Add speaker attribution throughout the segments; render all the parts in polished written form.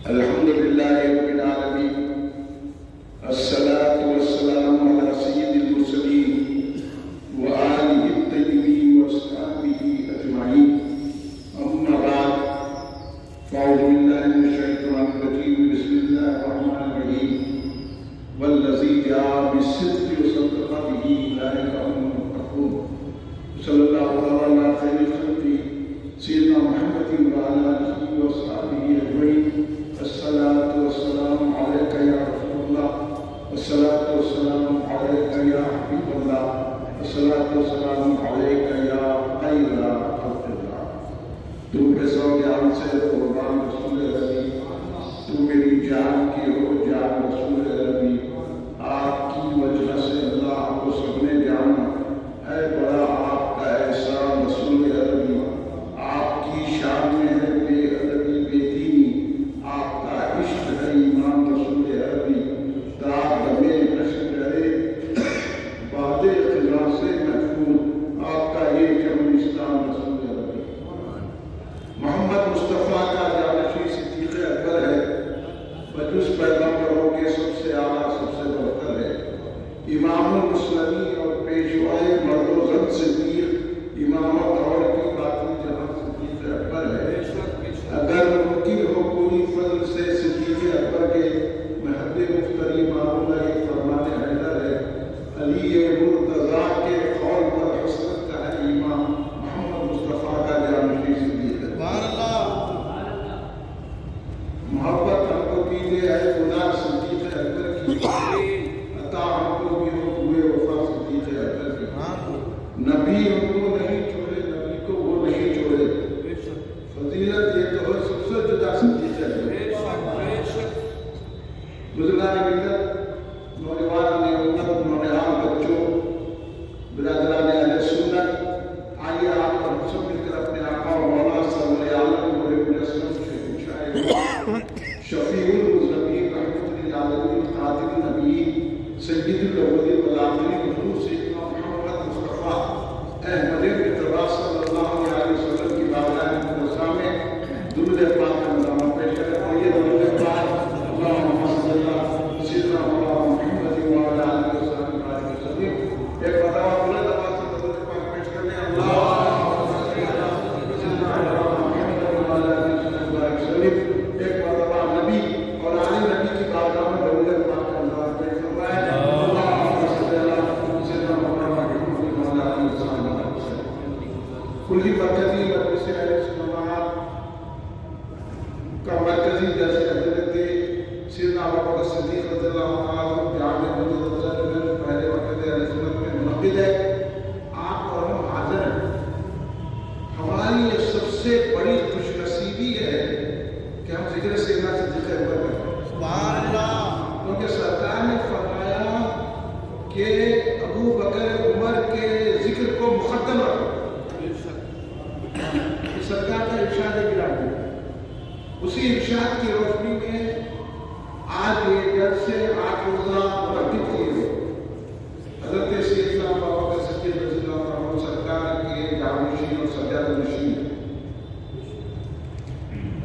Speaker 1: الحمد لله رب العالمين الصلاة والسلام على سيد المرسلين وآله الطيبين وأصحابه أجمعين أما بعد فأعوذ بالله من الشيطان الرجيم بسم الله الرحمن الرحيم والذي جاء بالصدق وصدق به أولئك هم المتقون صلى الله على خير خلقه سيدنا محمد وعلى آله وأصحابه أجمعين الصلاة والسلام عليك يا رسول الله الصلاة والسلام عليك يا حبيب الله الصلاة والسلام عليك يا خير خلق الله تو بسو جان سے قربان رسول ربی تو میری جان کی ہو جان رسول ربی آپ کی وجہ سے اللہ کو سب نے جانا ہے بڑا آپ کا احسان رسول ربی آپ کی شان میں ہے بے ادبی بے دینی آپ کا عشق ہے ایمان رسول عربی داغ دمے عشق ہے باد خلا سے محفوظ آپ کا یہ جمعستان رسول عربی محمد مصطفیٰ کا جانشی صدیق اکبر ہے بجز پیغمبروں کے سب سے اعلیٰ سب سے بہتر ہے امام المسلمین اور پیشوائے مرد و زن صدیق امامت اور کی باقی جہاں صدیق اکبر ہے اگر ممکن ہو کوئی فضل سے صدیق اکبر کے محب مفتری معمولہ ایک فرمان حیدر ہے علی مرتضیٰ کے قول پر حسرت کا ہے امام محمد مصطفیٰ کا جانشی صدیق محبت ہم کو کیجیے اے خدا صدیق اکبر کی عطا ہم کو بھی ہو ہوئے وفا صدیق اکبر کی نبی ہم کو نہیں چھوڑے نبی کو وہ نہیں چھوڑے فضیلت یہ تو ہے سب سے جدا صدیق اکبر بزرگان ملت نوجوان امت نونہال بچوں برادران اہل سنت آئیے آپ اور سب مل کر اپنے آقا و مولا صلی اللہ علیہ وسلم سے پوچھائے شفیع المذنبین رحمۃ للعالمین خاتم النبیین سید الاولین والآخرین حضور سیدنا محمد مصطفیٰ احمد مجتبی صلی اللہ علیہ وسلم کی بارگاہ مقدسہ میں درود پاک کا نظام پیش کریں اور یہ درود پاک اللہم صلی اللہ سیدنا مولانا محمد وعلی آلہ وسلم ایک مرتبہ بلند آواز سے درود پاک پیش کریں اللہم صلی اللہ سیدنا مولانا محمد وعلی آلہ وسلم ایک مرتبہ نبی اور آل نبی کی بارگاہ میں درود پاک کا نظام پیش فرمائیں اللہم صلی اللہ سیدنا مولانا محمد وعلی آلہ وسلم کلی مرکزی مجلس اہل سنت کا مرکزی جیسے حضرت سیدنا ابوبکر صدیق رضی اللہ عنہ جامع مسجد افضل میں پہلے وقت اہل سنت میں منعقد ہے آپ اور ہم حاضر ہیں ہماری یہ سب سے بڑی خوش نصیبی ہے کہ ہم ذکر سیدنا صدیق اکبر کرتے ہیں سبحان اللہ کیونکہ سرکار نے فرمایا کہ ابو بکر عمر کے ذکر کو مقدم رکھو سرکار کا ارشاد گرامی اسی ارشاد کی روشنی میں آج یہ جلسے 8 روزہ منعقد کیے گئے حضرت سیدنا ابوبکر صدیق رضی اللہ عنہ سرکار کے جانشین اور سجادہ نشین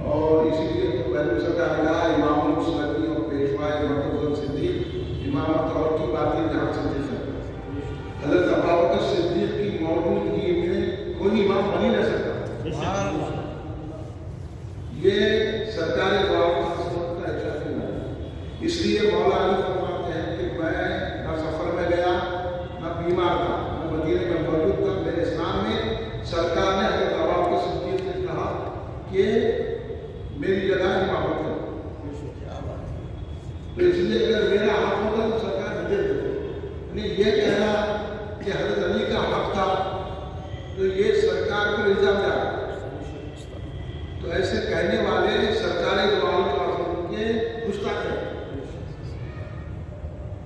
Speaker 1: اور اسی لیے تو پہلے سرکار کہا امام المسلمین اور پیشوائے مرد صدیق امامت اور کی باتیں جہاں صدیق ہے حضرت ابوبکر صدیق کی موجودگی میں کوئی امام بن ہی نہ سکتا یہ سرکاری دعاؤں کا ارشاد ہے اس لیے مولا علی فرماتے ہیں کہ میں نہ سفر میں گیا نہ بیمار تھا نہ مدینے میں موجود تھا میرے اسلام میں سرکار نے حضرت ابوبکر صدیق سے کہا کہ میری جگہ امامت کرو تو اس لیے اگر میرا حق ہوتا تو سرکار دے دیتے یعنی یہ کہنا کہ حضرت علی کا حق تھا تو یہ سرکار کو الزام دیا تو ایسے کہنے والے سرکاری دعاؤں کے گستاخ ہیں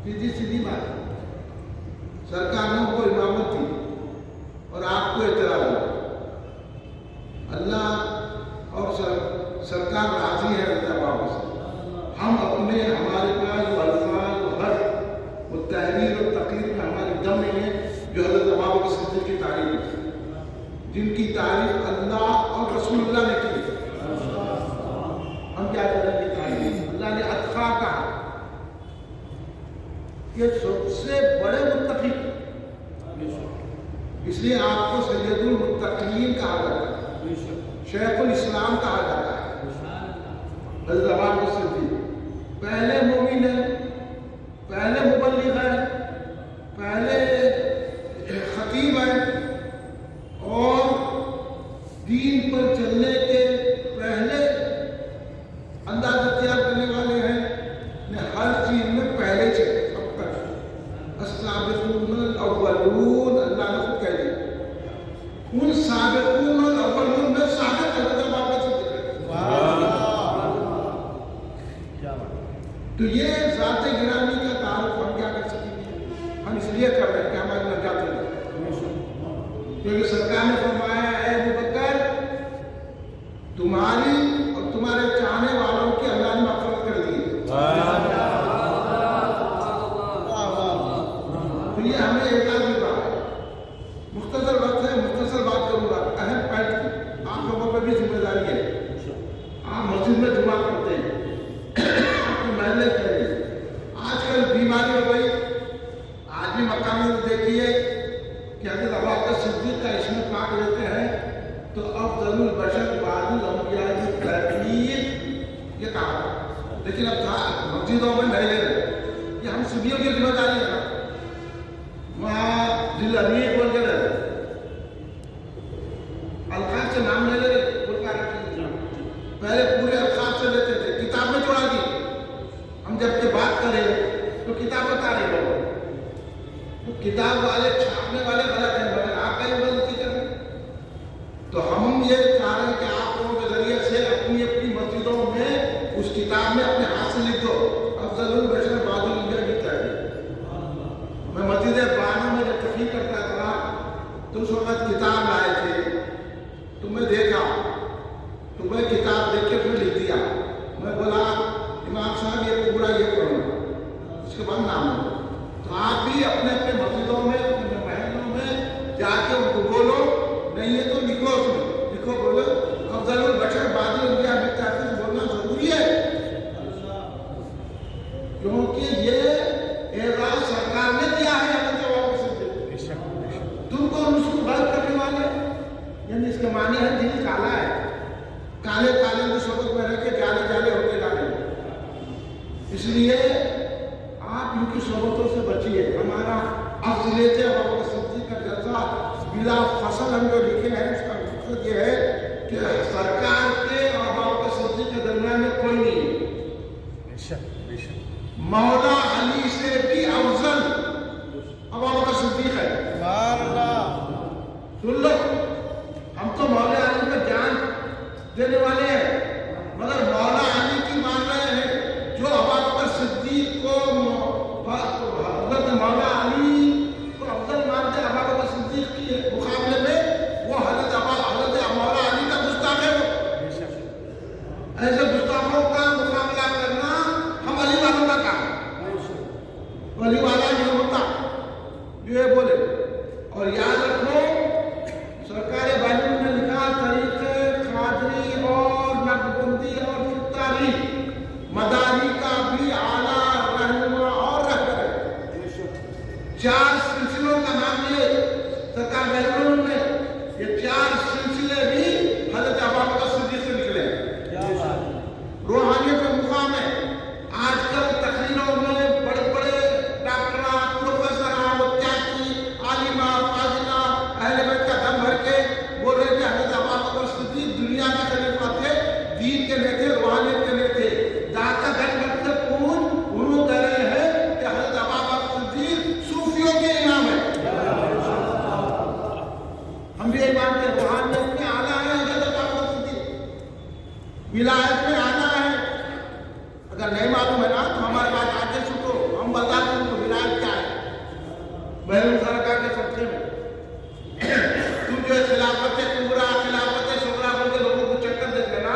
Speaker 1: سیدھی بات سرکار نے کو امامت دی اور آپ کو اعتراض ہوا اللہ اور سرکار راضی ہے حضرت ابوبکر سے ہم اپنے ہمارے پاس جو الفاظ و حرف و تحریر اور تقریر میں ہمارے دم میں ہے جو حضرت ابوبکر صدیق کی تعریف ہے جن کی تعریف اللہ اور رسول اللہ نے کی ہم کیا کریں گے سے بڑے متقی، اس لیے آپ کو سید المتقین کہا جاتا ہے، شیخ الاسلام کہا جاتا ہے۔ حضرت ابو بکر صدیق پہلے مومن ہے، پہلے مبلغ ہے، پہلے خطیب ہے، اور دین پر چلنے کے پہلے اندازہ تیار کرنے والے ہیں، ہر چیز میں پہلے سے اب تک السابقون الاولون، اللہ نے خود کہہ دیا ان سابقون الاولون میں سابق حضرت ابو بکر صدیق ہے۔ تو یہ ذات گرامی کا تعارف ہم کیا کر سکیں گے؟ ہم اس لیے کر رہے ہیں کہ ہماری نجات ہو جائے، کیونکہ سرکار نے فرمایا ہے ابو بکر تمہاری اور تمہارے چاہنے والوں کی اللہ نے مغفرت کر دی ہے۔ تو یہ ہمیں اعزاز مل رہا ہے۔ مختصر وقت ہے، مختصر بات کروں گا، اہم پوائنٹ کی آپ لوگوں پہ بھی ذمہ داری ہے۔ آپ مسجد میں جمعہ پڑھتے ہیں، آپ کی محلے کہہ رہی ہیں، آج کل بیماری ہو گئی، آج بھی مکہ میں دیکھیے کہ حضرت ابو بکر صدیق کا اسم پاک لیتے ہیں تو افضل البشر بعد الانبیاء کی ترتیب یہ کہا، لیکن اب مسجدوں میں نہیں لے رہے، یہ ہم سبیوں کی ذمہ داری ہے نا، وہاں دل امیر بول کے رہے، القاب سے نام لے لے بول کر پہلے پورے القاب سے لیتے تھے، کتاب میں چھوڑا دی، ہم جب کہ بات کریں تو کتاب بتا رہے ہو، کتاب والے چھاپنے والے غلط ہیں مگر آپ کا ہی غلطی کر رہے ہیں۔ تو ہم یہ چاہ رہے ہیں کہ آپ لوگوں کے ذریعے سے اپنی اپنی مسجدوں میں اس کتاب میں اپنے ہاتھ سے لکھ دو افضل البشر بعد الانبیاء کی ترتیب۔ میں مسجد بانو میں جب تقریر کرتا تھا تو اس وقت کتاب لائے تھے، تو میں دیکھا تو میں کتاب دیکھ کے پھر لکھ دیا، میں بولا امام صاحب یہ پورا یہ پڑھو، اس کے بعد نام لو۔ تو آپ بھی اپنے اپنے مسجدوں میں اپنے محلوں میں جا کے ان کو بولو، نہیں ہے تو لکھو، اس میں لکھو، بولو افضل البشر بعد الانبیاء کی ترتیب بولنا ضروری ہے، کیونکہ یہ اعزاز سرکار نے دیا ہے حضرت ابو بکر صدیق، تم کو اس کو غلط کرنے والے، یعنی اس کے معنی ہے دل کالا ہے، کالے کالے کو سبق میں رکھ کے جالے جالے ہوتے ڈالے، اس لیے آپ ان کی صحبتوں سے بچیے۔ ہمارا افضلیت ابو بکر صدیق کا جلسہ بلا فصل ہم جو لکھے ہیں اس کا مقصد یہ ہے کہ سرکار کے اور ابو بکر صدیق کے درمیان میں کوئی نہیں ہے، مولا علی سے بھی افضل ابو بکر صدیق ہے۔ سن لو، ہم تو مولا علی میں جان دینے والے ہیں مگر مولا علی کی مان رہے ہیں، جو ابو بکر صدیق کو حضرت مولا علی کو افضل مانتے ابو بکر صدیق کے مقابلے میں، وہ حضرت مولا علی کا گستاخ ہے۔ ایسے گستاخوں کا مقابلہ کرنا ہم علی والوں کا کام، علی والا نہیں ہوتا یہ بولے۔ اور یاد رکھو سرکار بانی نے لکھا طریقے قادری اور نقشبندی اور ستاری مداری کا بھی اعلیٰ رہنما اور رہبر ہے، 4 سلسلوں کا نام لیے سرکار بانی نے، یہ 4 سلسلے بھی حضرت ابو بکر صدیق سے نکلے ہیں۔ روحانیت کا مقام ہے، آج کل تقریروں میں بڑے بڑے ڈاکٹران، پروفیسران، چاچی، عالمہ، فاضلہ، اہل بیت کا دم بھر کے بول رہے کہ حضرت ابو بکر صدیق دنیا کے خلیفہ تھے، دین کے نہیں تھے، روحانیت کے نہیں تھے۔ داتا گھر گھر سے خون انہوں کہہ رہے ہیں کہ حضرت ابو بکر صدیق صوفیوں کے امام ہیں۔ ہم بھی ایک بات کہ روحانیت میں آنا ہے حضرت ابو بکر صدیق، ولایت میں آنا ہے۔ اگر نہیں معلوم ہے نا تو ہمارے پاس آگے سنو، ہم بتا دیں تو ولایت کیا ہے۔ محروم سرکار کے صدقے میں تم جو خلافت کبریٰ، خلافت صغریٰ بول کے لوگوں کو چکر دیتے نا،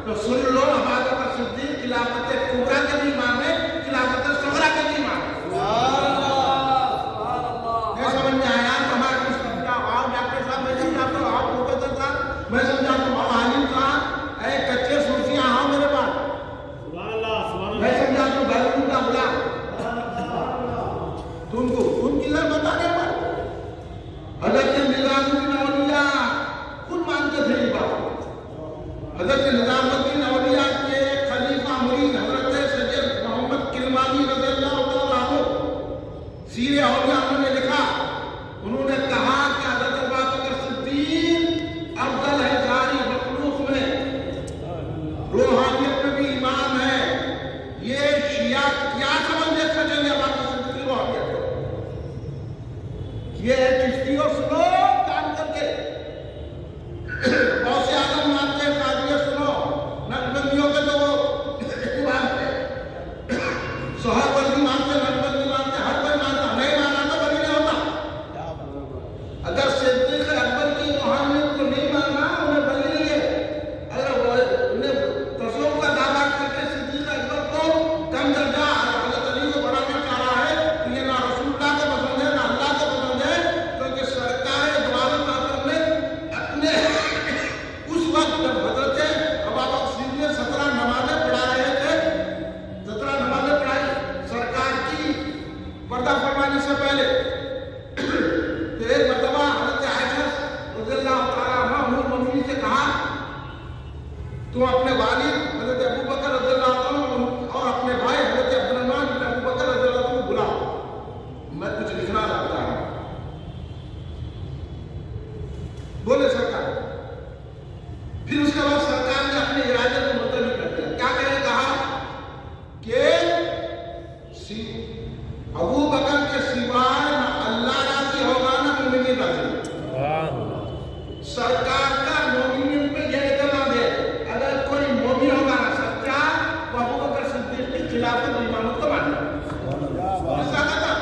Speaker 1: تو سن لو ابو بکر صدیق خلافت کبریٰ کے بھی امام ہے، خلافت صغریٰ کے بھی امام ہے۔ نہیں سمجھ میں آیا تو ہمارے کچھ سمجھاؤ، آپ ڈاکٹر صاحب میں سمجھاتا ہوں، آپ پروفیسر صاحب میں سمجھاتا ہوں، عالم صاحب اے کچے صوفیاں آؤ میرے پاس، میں سمجھاتا ہوں حضرت نظام الدین اولیاء کے خلیفہ مرید حضرت سید محمد کرمانی رضی اللہ تعالیٰ عنہ سیر اولیاء انہوں نے لکھا، انہوں نے کہا کہ حضرت ابوبکر صدیق افضل ہے جاری مخلوق میں، روحانیت میں بھی امام ہے۔ یہ شیعہ کیا سمجھ لے سکیں گے ابوبکر صدیق کی روحانیت کو؟ یہ چشتیوں سنو کام کر کے، غوث اعظم مانتے ہیں، قادریہ سنو، نقشبندیوں کے تو وہ امام ہے، سہروردی مانتے ہیں، نقشبندی مانتے ہیں، ہر کوئی مانتا، نہیں مانا تو کبھی نہیں ہوتا۔ اگر صدیق اکبر کی روحانیت کو نہیں ماننا انہیں بلی نہیں ہے، اگر انہیں تصوف کا دعویٰ کر کے صدیق اکبر کو کم درجہ حضرت علی کو بڑھانا چاہ رہا ہے تو یہ نہ رسول اللہ کو پسند ہے نہ اللہ کو پسند ہے، کیونکہ سرکار دو عالم اعظم نے اپنے اس وقت جب حضرت ابوبکر صدیق نے 17 نمازیں پڑھا رہے تھے، 17 نمازیں پڑھائی سرکار کی پردہ فرمانے سے پہلے، تو ایک مرتبہ حضرت عائشہ رضی اللہ تعالیٰ عنہ ام المؤمنین سے کہا تم اپنے والد حضرت ابوبکر رضی اللہ عنہ اور اپنے بھائی حضرت عبدالرحمن بن ابوبکر رضی اللہ عنہ کو بلاؤ، میں کچھ لکھنا چاہتا ہوں۔ بولے سرکار، پھر اس کے بعد سرکار نے اپنے ارادے کو ملتوی کر دیا، کیا کہے؟ کہا کہ ابوبکر کے سوائے نہ اللہ راضی ہوگا نہ مومنین راضی۔ سرکار کا مومنین پہ یہ اعتماد ہے، اگر کوئی مومن ہوگا نا سچا وہ ابوبکر صدیق کی خلافت اور امامت کو مانے گا۔ ایسا کہتا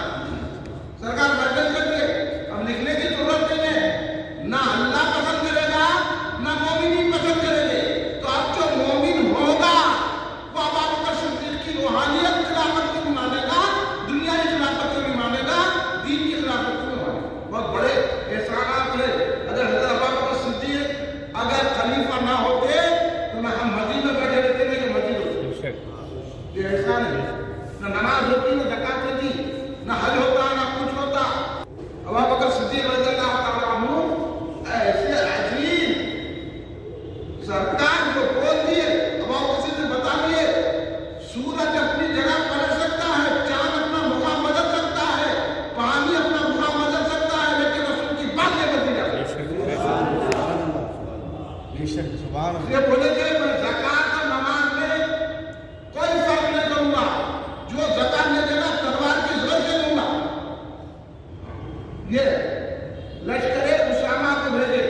Speaker 1: سرکار بدل کر کے اب لکھنے کی ضرورت نہیں ہے، نہ اللہ پسند کرے گا نہ مومنین پسند کریں گے، تو اب جو مومن ہوگا وہ ابوبکر صدیق کی روحانیت خلافت کو بھی مانے گا، دنیا کی خلافت کو بھی مانے گا، دین کی خلافت کو بھی مانے گا۔ بہت بڑے احسانات ہیں۔ اگر حضرت ابوبکر صدیق اگر خلیفہ نہ ہوتے تو نہ ہم مسجد میں بیٹھے رہتے نہ کہ مسجد ہوتی۔ یہ احسان ہے، نہ نماز ہوتی نہ زکات ہوتی نہ حج ہوتا نہ کچھ ہوتا۔ ابوبکر صدیق رضی اللہ تعالیٰ عنہ ایسے عظیم سرکار جو بول دیے، ابوبکر صدیق بتا دیے، سورج اپنی جگہ پلٹ سکتا ہے، چاند اپنا مقام بدل سکتا ہے، پانی اپنا مقام بدل سکتا ہے، لیکن رسول کی بات نہیں بدلی جاتی۔ یہ بولے کہ میں زکات اور نماز میں کوئی فرق نہیں کروں گا، جو زکات نہیں دے گا تلوار کی زور سے دوں گا۔ یہ لشکر اسامہ کو بھیجے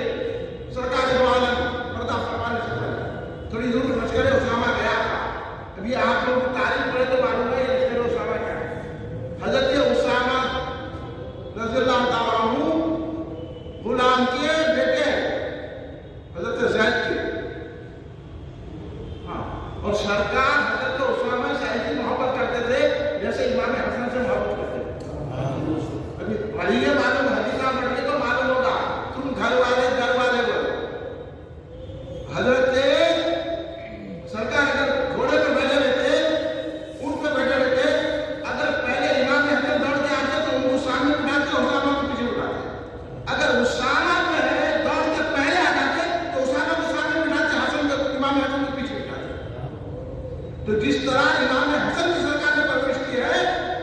Speaker 1: سرکار دو عالم پردہ فرمانے سے پہلے، تھوڑی دور لشکر اسامہ گیا تھا۔ ابھی آپ لوگ تاریخ پڑھے تو معلوم ہے یہ لشکر اسامہ کیا ہے۔ حضرت اسامہ رضی اللہ تعالیٰ عنہ غلام کے بیٹے حضرت زید کے، ہاں، اور سرکار حضرت اسامہ سے ایسی محبت کرتے تھے جیسے امام حسن سے محبت کرتے تھے۔ ابھی پڑھیے معلوم، حدیثہ پڑھیے تو معلوم ہوگا، تم گھر والے بولے۔ حضرت سرکار اگر گھوڑے پہ بیٹھے رہتے، اونٹ پہ بیٹھے رہتے، اگر پہلے امام حسن دوڑ کے آتے تو ان کو سامنے بٹھاتے، اسامہ کو پیچھے بٹھاتے۔ اگر اسامہ جو ہے دوڑ کے پہلے آ جاتے تو اسامہ کو سامنے بٹھاتے، حسن کو امام حسن کو پیچھے بٹھاتے۔ تو جس طرح امام حسن کی سرکار نے پرورش کی ہے،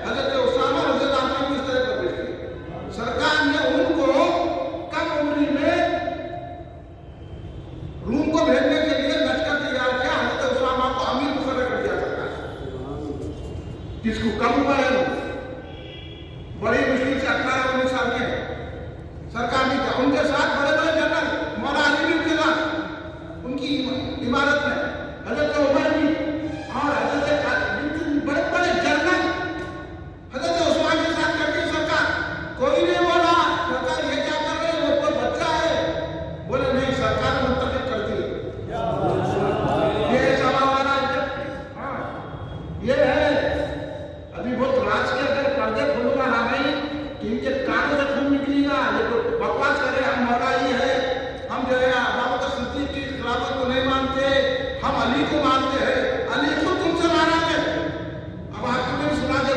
Speaker 1: حضرت اسامہ رضی اللہ عنہ کو اس طرح پرورش کی۔ سرکار نے ان کو کم عمری میں روم کو بھیجنے کے لیے لشکر تیار کیا، حضرت اسامہ کو امیر مقرر کر دیا سرکار۔ جس کو کم عمر ہے، بڑی مشکل سے 18-19 سال کے ہیں، سرکار نے کہا ان کے ساتھ بڑے بڑے جنرل مولا علی بھی ان کے ساتھ ان کی عمارت میں، حضرت عمر بھی اور حضرت بڑے بڑے جنرل حضرت عثمان کے ساتھ کرتی سرکار۔ کوئی نہیں بولا سرکار یہ کیا کر رہے ہیں، وہ کوئی بچہ ہے، بولے نہیں سرکار منتخب کرتی ہے۔ یہ سوال والا ہاں یہ ہے۔ ابھی بہت راج کے اگر پردے کھولوں گا نہ نہیں کہ ان کے کانوں سے خون نکلے گا، یہ تو بکواس کرے ہم مولا ہی ہے، ہم جو ہے ابوبکر صدیق کی خلافت کو نہیں مانتے، ہم علی کو مانتے ہیں، علی خود تم سے ناراض ہے۔ اب آپ کو بھی سنا دے۔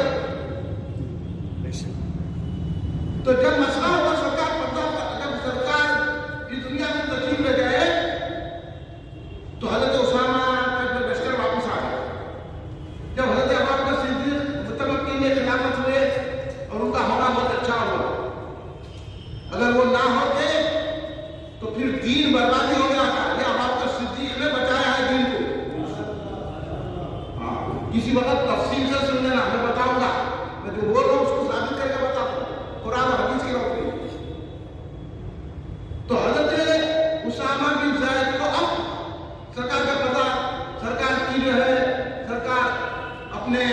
Speaker 1: تو جب مسئلہ ہوا سرکار پردہ، جب سرکار اس دنیا میں تشریف لے گئے تو حضرت اپنے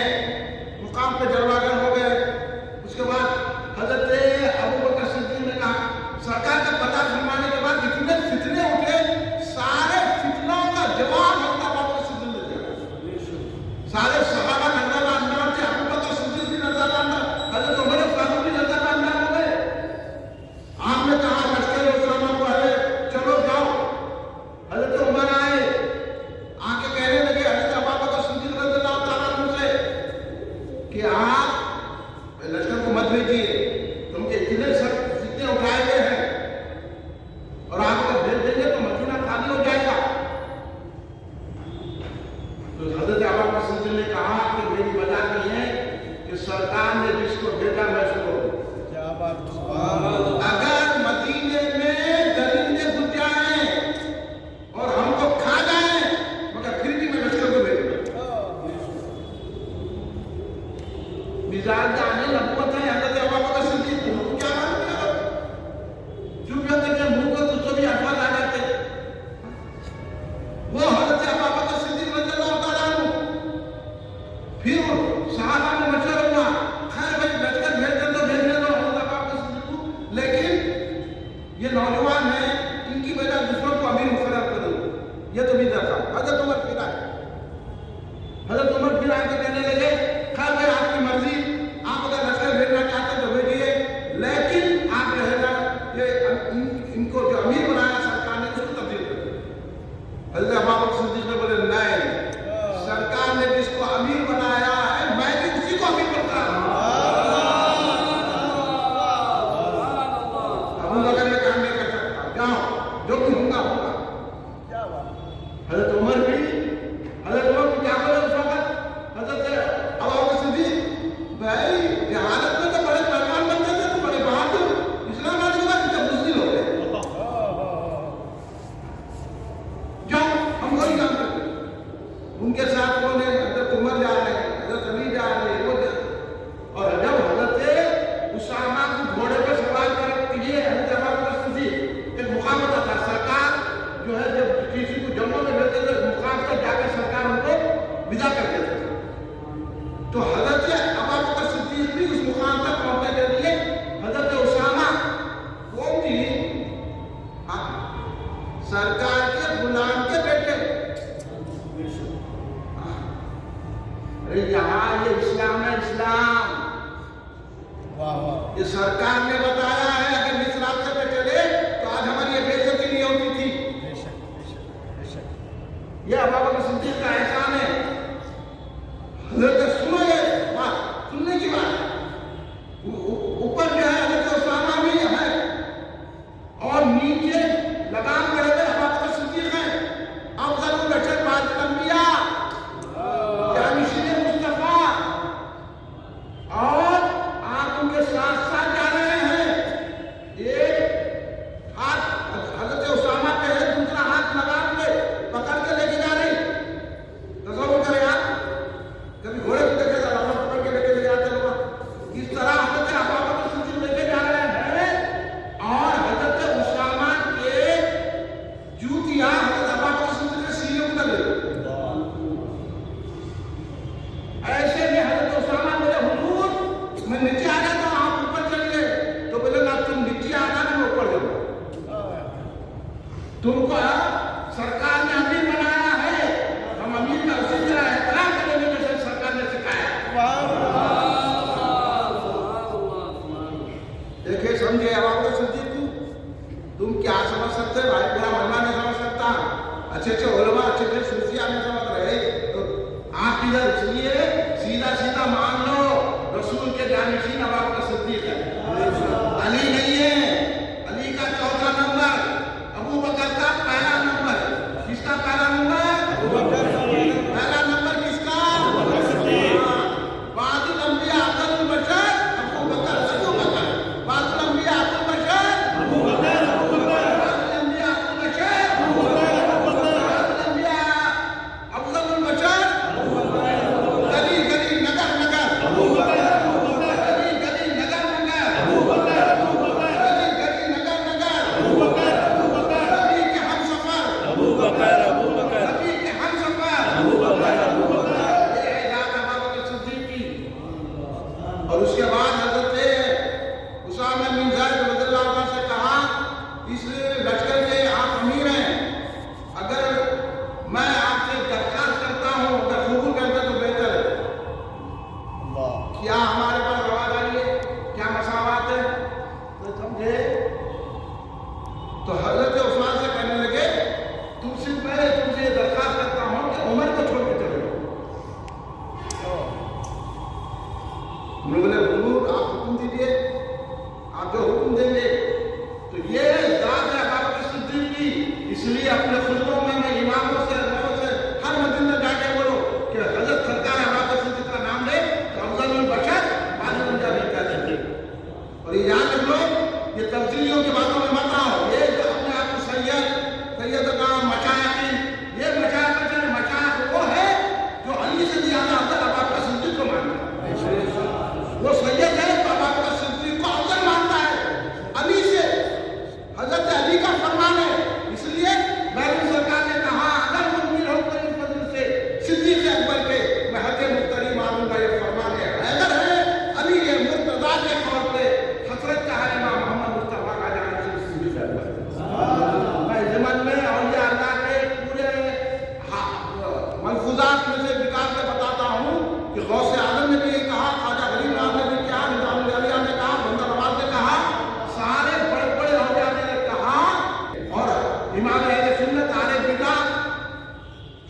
Speaker 1: مقام پہ جلوگر ہو گئے. اس کے بعد حضرت ابوبکر صدیق نے کہا, سرکار کا پتہ فرمانے کے بعد جتنے فتنے اٹھے سارے فتنوں کا جواب حضرت ابوبکر صدیق نے دیا. سارے صحابہ نظر انداز تھے, ابوبکر صدیق بھی نظر انداز, حضرت عمر فاروق بھی نظر انداز ہو گئے. آپ نے کہا لشکر اسامہ کو ہے چلو جاؤ. حضرت عمر آئے, آ کے کہنے لگے حضرت ابوبکر صدیق رضی اللہ تعالیٰ عنہ سے کہ آپ لشکر کو مت بھیجیے, تم کے اتنے فتنے اٹھائے گئے ہیں اور آپ اگر بھیج دیں گے تو مدینہ خالی ہو جائے گا. تو حضرت ابوبکر صدیق نے کہا کہ میری وجہ نہیں ہے کہ سرکار نے جس کو بھیجا میں اس کو, اگر مدینے میں درندے گھس جائیں اور ہم کو کھا جائیں مگر پھر بھی میں لشکر کو بھیجوں. مزاج جانے نبوت ہے حضرت ابوبکر صدیق کو کیا معلوم, چپ ہوتے ہیں منہ کو تو بھی الفاظ آ جاتے ہیں. وہ حضرت ابوبکر صدیق رضی اللہ تعالیٰ عنہ پھر صحابہ میں مشورہ ہوا, خیر بھائی لشکر بھیج دیں تو بھیجنے دو حضرت ابوبکر صدیق کو, لیکن یہ نوجوان ہیں ان کی وجہ دشمن کو امیر مقرر کر دو, یہ تو بھی تھا. حضرت عمر پھر آئے, حضرت عمر پھر آ کے کہنے لگے خیر بھائی آپ کی مرضی, آپ اگر لشکر بھیجنا چاہتے تو بھیجیے, لیکن آپ جو ہے نا یہ ان کو جو امیر بنایا سرکار نے اس کو تبدیل کر دیا. حضرت ابوبکر صدیق نے بولے نہیں, سرکار نے جس کو امیر بنایا ہے میں بھی اسی کو امیر بنتا ہوں. ابو بکر نے کہا نہیں کر سکتا, جاؤ جو بھی ہوگا ہوگا. حضرت عمر بھی کیا بولے اس وقت, حضرت ابوبکر صدیق بھائی جہالت میں تو بڑے پہلوان بنتے تھے, تو بڑے بہادر, اسلام آنے کے بعد جب بزدل ہو گئے, جاؤ ہم وہی کام کرتے ہیں. ان کے ساتھ کون ہے, حضرت عمر جا رہے ہیں, حضرت علی جا رہے ہیں, وہ جا رہے ہیں. اور جب حضرت اسامہ کو گھوڑے پہ سوار کر کے حضرت ابوبکر صدیق ایک مقام ہوتا تھا, سرکار جو ہے جب کسی کو جنگوں میں بھیجتے تھے مقام تک جا کر سرکار ان کو ودا کرتے تھے. تو حضرت ابوبکر صدیق بھی اس مقام تک پہنچنے کے لیے حضرت اسامہ کون تھی, سرکار کے غلام کے بیٹے. یہاں یہ اسلام ہے, اسلام یہ سرکار نے بتایا ہے, اگر اس راستے پہ چلے تو آج ہماری یہ بے عزتی نہیں ہوتی تھی. یہ ابوبکر صدیق کا احسان ہے. حضرت سنو یہ بات, سننے کی بات, اوپر جو ہے حضرت اسامہ بھی ہے اور نیچے لگام کرے ہوئے ابوبکر صدیق ہیں. افضل البشر بعد الانبیاء جانشین مصطفیٰ, اور آپ ان کے ساتھ ساتھ جا رہے ہیں. ایک ہاتھ حضرت اسامہ پہ ہے, دوسرا ہاتھ لگام پہ پکڑ کے لے کے جا رہی. تصور کریں آپ, کبھی گھوڑے پہ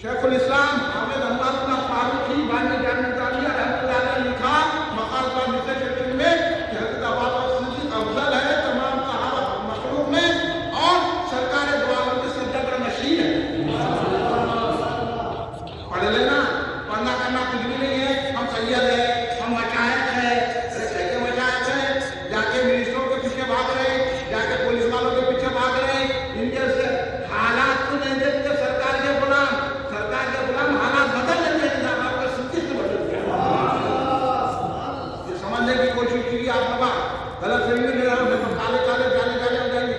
Speaker 1: شیخ الاسلام حافظ عمار اللہ فاروقی بانی جامع نظامیہ رحمۃ اللہ علیہ نے لکھا مقال کا مصر شکل میں کہ حضرت ابابکر صدیق افضل ہے تمام صحابہ مخلوق میں اور سرکار دو عالم کے سجدہ پر نشین ہے. پڑھ لینا، پڑھنا کرنا کچھ بھی نہیں ہے. ہم سید ہیں، ہم مشائخ ہیں. کیسے مشائخ ہیں؟ جا کے منسٹروں کے پیچھے بھاگ رہے، جا کے پولیس والوں کے پیچھے بھاگ رہے. ان جیسے حالات کو نہیں دیکھتے سرکار کے غلام، سرکار کے غلام حالات بدل لیتے ہیں. آپ کا صدیق سے بدل گیا. یہ سمجھنے کی کوشش کی آپ بابا غلط فہمی نہیں رہا. تو کالے کالے کالے کالے ہو جائیں گے،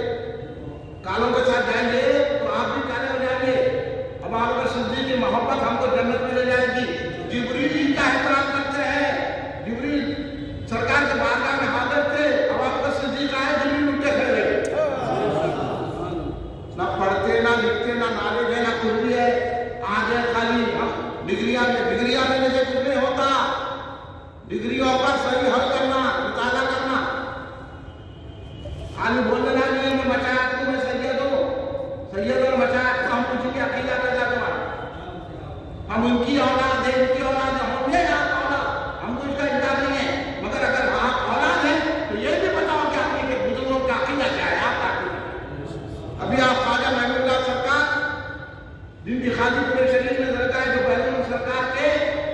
Speaker 1: کالوں کے ساتھ جائیں گے تو آپ بھی کالے ہو جائیں گے. اب آپ کا صدیق کی محبت ہم کو جنت میں لے جائے گی. جبریل کا احترام کرتے ہیں. جبریل سرکار کے بارگاہ میں حاضر تھے. اب آپ کا صدیق آئے، جبریل اٹھ کے کھڑے رہے. نہ پڑھتے نہ لکھتے نہ نالج ہے نہ کچھ بھی ہے. آج ہے خالی ڈگریاں لینے سے کچھ نہیں ہوتا. ڈگریوں پر صحیح حل کرنا، مطالعہ کرنا. خالی بولنا نہیں ہے میں مشائخ ہوں، میں سید ہوں. سید اور مشائخ کو ہم کسی کے عقیدہ پیدا کروا، ہم ان کی اولاد ہیں، ان کی اولاد ہیں. ہم یہ آپ اولاد، ہم کو اس کا انکار نہیں ہے. مگر اگر آپ اولاد ہیں تو یہ بھی بتاؤ کہ آپ کے بزرگوں کا عقیدہ کیا ہے، آپ کا عقیدہ. ابھی آپ خواجہ محمود اللہ سرکار جن کی خالی پورے شریف میں درگاہ ہے، جو بہرون سرکار کے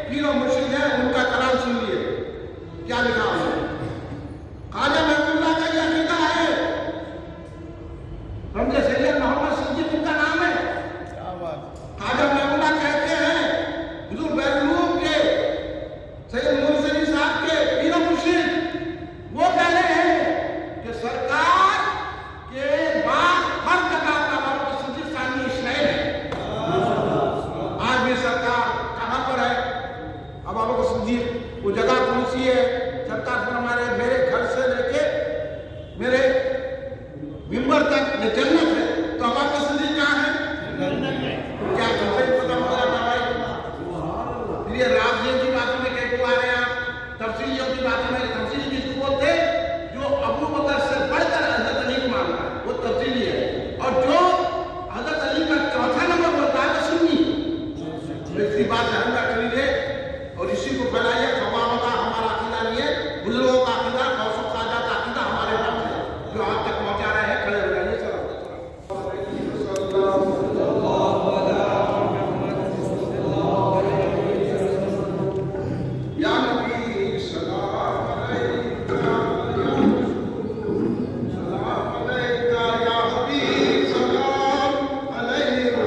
Speaker 1: پیر و مرشد ہیں، ان کا کلام سن لیے. کیا لکھا ہے؟ خواجہ محمود اللہ کا یہ عقیدہ ہے. سمجھے؟ سید محمد صدیق ان کا نام ہے. خواجہ محمود اللہ کہتے ہیں حضور بہرون کے سید مرشد صاحب کے پیر و مرشد وہ کہہ رہے ہیں کہ سرکار کے بعد ہر جگہ کا ابابکر صدیق ثانی اسرائیل ہے. آج بھی سرکار کہاں پر ہے؟ ابابکر صدیق وہ جگہ کون سی ہے؟ سرکار فرماتے ہیں میرے گھر سے لے کے میرے ممبر تک یہ جنت ہے. تو ابابکر صدیق کہاں ہے؟ کیا تفصیل پتہ ہو جاتا ہے؟ اس لیے رافضیوں کی باتوں میں کہتے آ رہے ہیں، تفصیلیوں کی باتوں میں. تفصیلی جس کو بولتے جو ابو بکر سے بڑھ کر حضرت علی کو مانتا ہے وہ تفصیلی ہے، اور جو حضرت علی کا چوتھا نمبر بولتا ہے وہ سنی. اسی بات ذہن رکھ لیجیے اور اسی کو پھیلائیے. خواہوں کا ہمارا عقیدہ نہیں ہے، بزرگوں کا عقیدہ، غوث و خواجہ کا عقیدہ ہمارے پاس ہے جو آپ تک پہنچا رہے ہیں. کھڑے ہو جائیے. یا نبی سلام علیکہ، سلام علیکہ یا حبیب سلام علیکہ،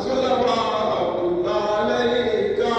Speaker 1: صلوات اللہ علیکہ.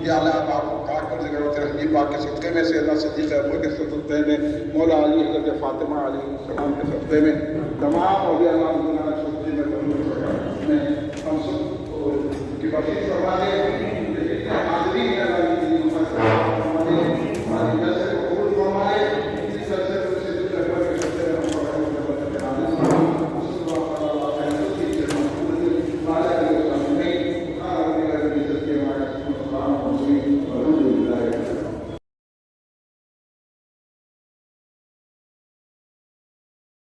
Speaker 1: یا اللہ آپ پاک پر ذکر ہوتے رحمی پاک کے صدقے میں سیدنا صدیق اکبر کے صدقے میں، مولا علی حضرت فاطمہ علیہ السلام کے صدقے میں، تمام اولیاء اللہ کے صدقے میں ہم سب کی بخشش فرما دے، حاضرین